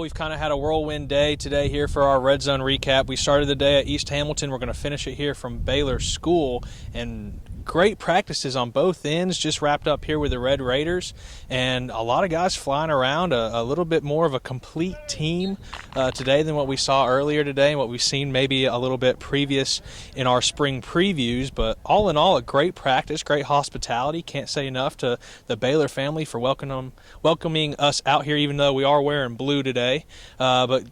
we've kind of had a whirlwind day today here for our Red Zone recap. We started the day at East Hamilton. We're going to finish it here from Baylor School, and great practices on both ends just wrapped up here with the Red Raiders, and a lot of guys flying around, a little bit more of a complete team today than what we saw earlier today and what we've seen maybe a little bit previous in our spring previews. But all in all, a great practice, great hospitality. Can't say enough to the Baylor family for welcoming us out here, even though we are wearing blue today. But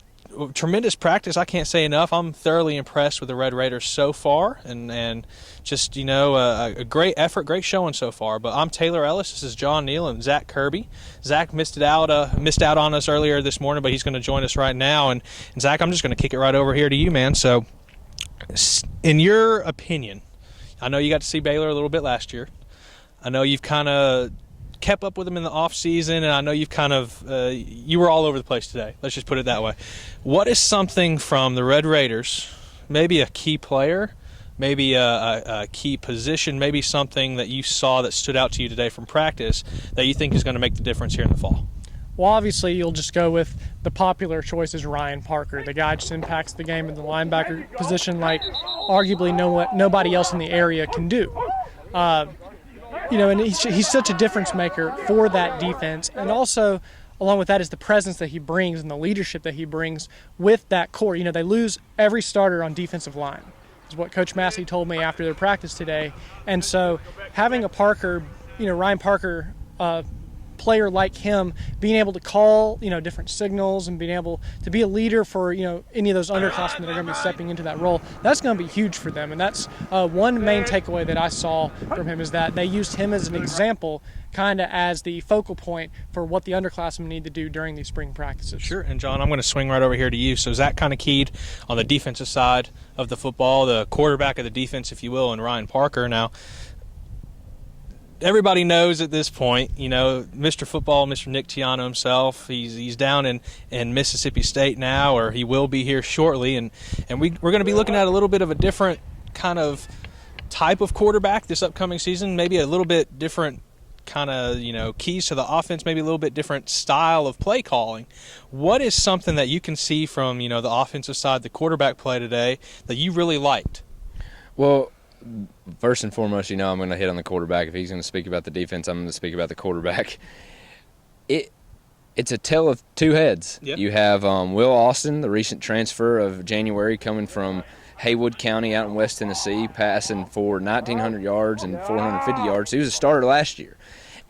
tremendous practice. I can't say enough. I'm thoroughly impressed with the Red Raiders so far, and just, a great effort, great showing so far. But I'm Taylor Ellis. This is John Neal and Zach Kirby. Zach missed out on us earlier this morning, but he's going to join us right now. And Zach, I'm just going to kick it right over here to you, man. So, in your opinion, I know you got to see Baylor a little bit last year. I know you've kind of kept up with them in the off season, and I know you've kind of you were all over the place today. Let's just put it that way. What is something from the Red Raiders, maybe a key player, maybe a key position, maybe something that you saw that stood out to you today from practice that you think is going to make the difference here in the fall? Well, obviously, you'll just go with the popular choice is Ryan Parker. The guy just impacts the game in the linebacker position like arguably nobody else in the area can do. And he's such a difference maker for that defense. And also, along with that, is the presence that he brings and the leadership that he brings with that core. They lose every starter on defensive line, is what Coach Massey told me after their practice today. And so having a Parker, Ryan Parker, player like him, being able to call, different signals and being able to be a leader for, any of those underclassmen that are going to be stepping into that role, that's going to be huge for them. And that's one main takeaway that I saw from him, is that they used him as an example, kind of as the focal point for what the underclassmen need to do during these spring practices. Sure. And John, I'm going to swing right over here to you. So Zach kind of keyed on the defensive side of the football, the quarterback of the defense, if you will, and Ryan Parker. Now, everybody knows at this point, Mr. Football, Mr. Nick Tiano himself, he's down in Mississippi State now, or he will be here shortly, and we're going to be looking at a little bit of a different kind of type of quarterback this upcoming season, maybe a little bit different kind of, keys to the offense, maybe a little bit different style of play calling. What is something that you can see from, the offensive side, the quarterback play today, that you really liked? Well, first and foremost, I'm going to hit on the quarterback. If he's going to speak about the defense, I'm going to speak about the quarterback. It's a tale of two heads. Yep. You have Will Austin, the recent transfer of January, coming from Haywood County out in West Tennessee, passing for 1,900 yards and 450 yards. He was a starter last year.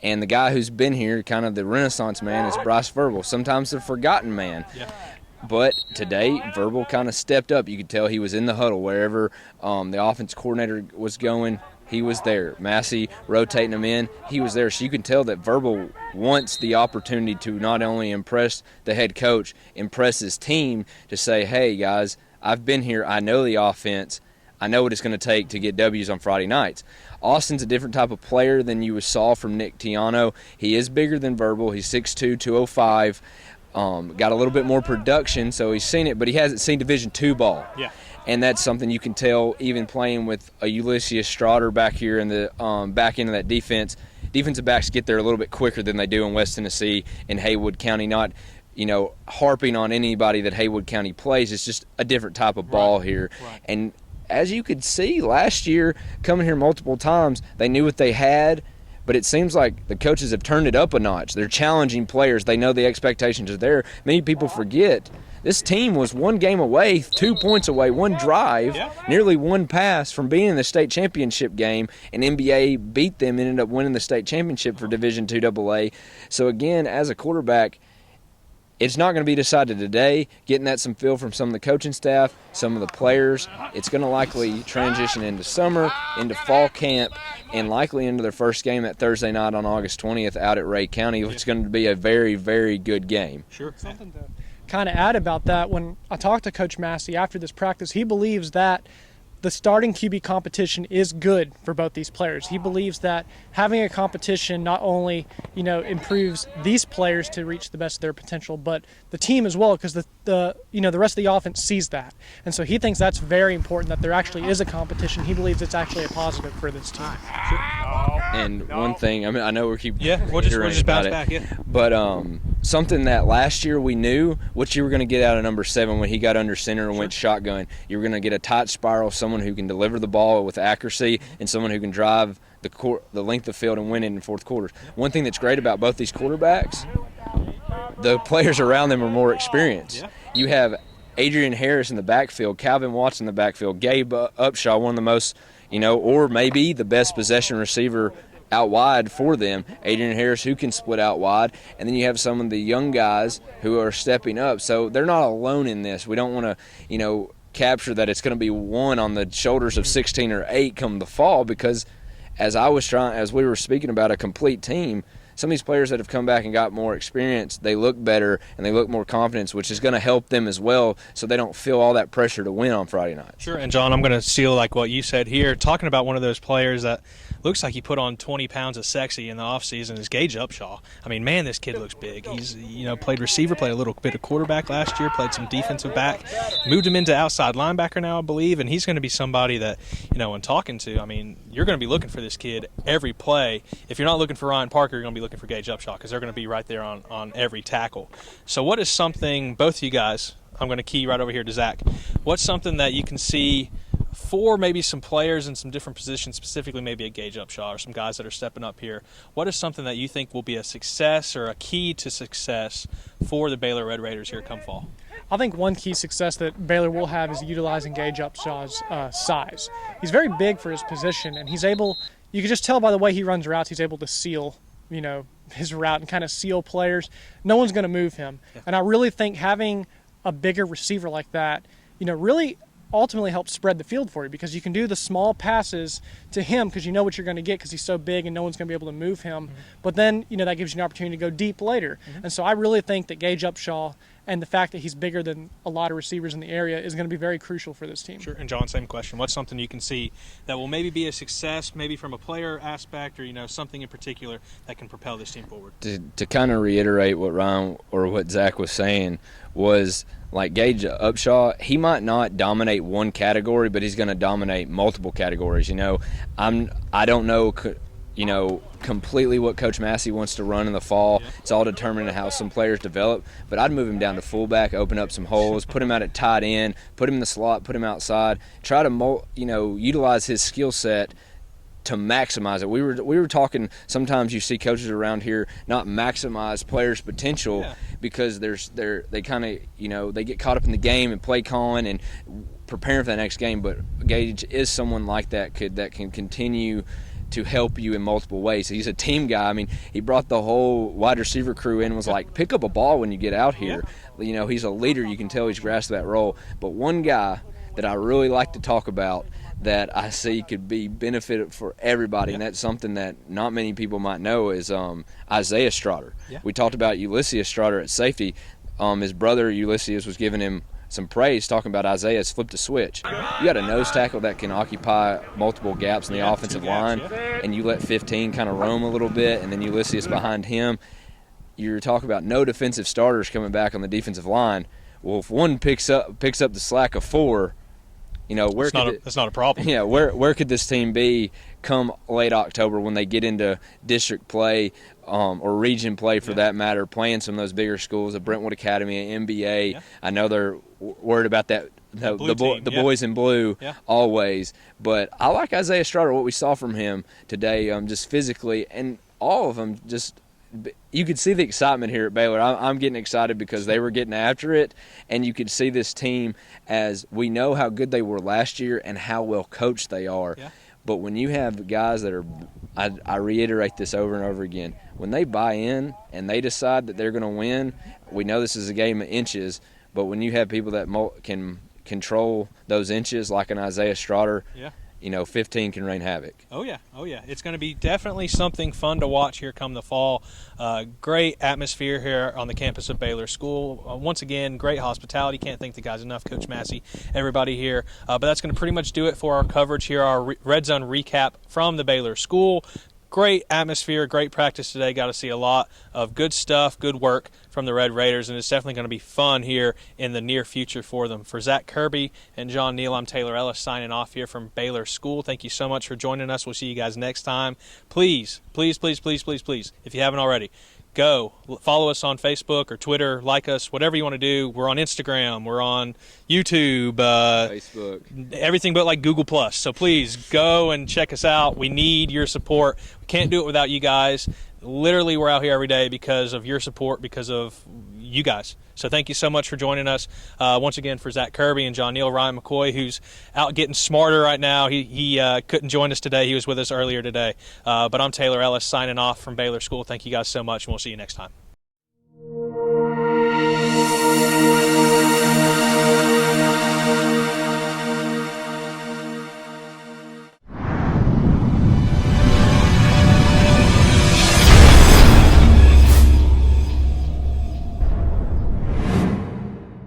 And the guy who's been here, kind of the renaissance man, is Bryce Verbal, sometimes the forgotten man. Yeah. But today, Verbal kind of stepped up. You could tell he was in the huddle. Wherever the offense coordinator was going, he was there. Massey rotating him in, he was there. So you can tell that Verbal wants the opportunity to not only impress the head coach, impress his team, to say, hey, guys, I've been here. I know the offense. I know what it's going to take to get W's on Friday nights. Austin's a different type of player than you saw from Nick Tiano. He is bigger than Verbal. He's 6'2", 205. Got a little bit more production, so he's seen it, but he hasn't seen Division II ball. Yeah. And that's something you can tell even playing with a Ulysses Strotter back here in the back end of that defense. Defensive backs get there a little bit quicker than they do in West Tennessee and Haywood County. Not, harping on anybody that Haywood County plays. It's just a different type of ball here. Right. And as you could see last year, coming here multiple times, they knew what they had. But it seems like the coaches have turned it up a notch. They're challenging players. They know the expectations are there. Many people forget this team was one game away, 2 points away, one drive, nearly one pass from being in the state championship game, and NBA beat them, ended up winning the state championship for Division II AA. So, again, as a quarterback, it's not going to be decided today. Getting that some feel from some of the coaching staff, some of the players. It's going to likely transition into summer, into fall camp, and likely into their first game that Thursday night on August 20th out at Ray County. It's going to be a very, very good game. Sure. Something to kind of add about that, when I talked to Coach Massey after this practice, he believes that the starting QB competition is good for both these players. He believes that having a competition not only, improves these players to reach the best of their potential, but the team as well, because the rest of the offense sees that. And so he thinks that's very important, that there actually is a competition. He believes it's actually a positive for this team. And one thing, I know we keep we'll just bounce back, but something that last year we knew what you were going to get out of number 7 when he got under center and went shotgun. You were going to get a tight spiral, someone who can deliver the ball with accuracy and someone who can drive the length of field and win it in fourth quarters. One thing that's great about both these quarterbacks, the players around them are more experienced. You have Adrian Harris in the backfield, Calvin Watts in the backfield, Gabe Upshaw, one of the most, or maybe the best possession receiver out wide for them, Adrian Harris, who can split out wide, and then you have some of the young guys who are stepping up. So they're not alone in this. We don't want to, capture that it's going to be one on the shoulders of 16 or 8 come the fall, because as we were speaking about a complete team, some of these players that have come back and got more experience, they look better and they look more confident, which is going to help them as well, so they don't feel all that pressure to win on Friday night. Sure, and John, I'm going to steal like what you said here, talking about one of those players that looks like he put on 20 pounds of sexy in the offseason is Gage Upshaw. I mean, man, this kid looks big. He's, played receiver, played a little bit of quarterback last year, played some defensive back, moved him into outside linebacker now, I believe, and he's going to be somebody that, when talking to, I mean, you're going to be looking for this kid every play. If you're not looking for Ryan Parker, you're going to be looking for Gage Upshaw because they're going to be right there on every tackle. So what is something, both of you guys, I'm going to key right over here to Zach, what's something that you can see for maybe some players in some different positions, specifically maybe a Gage Upshaw or some guys that are stepping up here? What is something that you think will be a success or a key to success for the Baylor Red Raiders here come fall? I think one key success that Baylor will have is utilizing Gage Upshaw's size. He's very big for his position, and he's able – you can just tell by the way he runs routes, he's able to seal, his route and kind of seal players. No one's going to move him. Yeah. And I really think having a bigger receiver like that, really – ultimately helps spread the field for you, because you can do the small passes to him because you know what you're going to get because he's so big and no one's going to be able to move him. But then, that gives you an opportunity to go deep later. And so I really think that Gage Upshaw and the fact that he's bigger than a lot of receivers in the area is going to be very crucial for this team. Sure. And John, same question. What's something you can see that will maybe be a success, maybe from a player aspect or, something in particular that can propel this team forward? To kind of reiterate what Ryan or what Zach was saying was, like Gage Upshaw, he might not dominate one category, but he's going to dominate multiple categories. I don't know completely what Coach Massey wants to run in the fall. Yeah. It's all determined on how some players develop. But I'd move him down to fullback, open up some holes, put him out at tight end, put him in the slot, put him outside, try to utilize his skill set to maximize it. We were talking, sometimes you see coaches around here not maximize players' potential because they kind of they get caught up in the game and play calling and preparing for that next game. But Gage is someone like that that can continue to help you in multiple ways. He's a team guy. I mean, he brought the whole wide receiver crew in and was like, pick up a ball when you get out here. He's a leader. You can tell he's grasped that role. But one guy that I really like to talk about that I see could be benefit for everybody, and that's something that not many people might know, is Isaiah Strotter. We talked about Ulysses Strotter at safety. His brother Ulysses was giving him some praise, talking about Isaiah's flipped a switch. You got a nose tackle that can occupy multiple gaps in the offensive line, and you let 15 kind of roam a little bit, and then Ulysses behind him. You're talking about no defensive starters coming back on the defensive line. Well, if one picks up the slack of 4, that's not a problem. Yeah, where could this team be come late October when they get into district play or region play for that matter, playing some of those bigger schools, a Brentwood Academy, an MBA. Yeah. I know they're worried about that, the boys in blue always. But I like Isaiah Strotter, what we saw from him today, just physically, and all of them just – you could see the excitement here at Baylor. I'm getting excited because they were getting after it, and you could see this team as we know how good they were last year and how well coached they are. Yeah. But when you have guys that are – I reiterate this over and over again. When they buy in and they decide that they're going to win, we know this is a game of inches, but when you have people that can control those inches like an Isaiah Strotter – 15 can rain havoc. Oh, yeah. It's going to be definitely something fun to watch here come the fall. Great atmosphere here on the campus of Baylor School. Once again, great hospitality. Can't thank the guys enough, Coach Massey, everybody here. But that's going to pretty much do it for our coverage here, our Red Zone recap from the Baylor School. Great atmosphere, great practice today. Got to see a lot of good stuff, good work from the Red Raiders, and it's definitely going to be fun here in the near future for them. For Zach Kirby and John Neal, I'm Taylor Ellis signing off here from Baylor School. Thank you so much for joining us. We'll see you guys next time. Please, please, please, please, please, please, if you haven't already, go follow us on Facebook or Twitter, like us, whatever you want to do. We're on Instagram, we're on YouTube, Facebook, everything but like Google Plus. So please go and check us out. We need your support. We can't do it without you guys. Literally, we're out here every day because of your support, because of you guys. So thank you so much for joining us. Once again, for Zach Kirby and John Neal, Ryan McCoy, who's out getting smarter right now. He couldn't join us today. He was with us earlier today. But I'm Taylor Ellis signing off from Baylor School. Thank you guys so much, and we'll see you next time.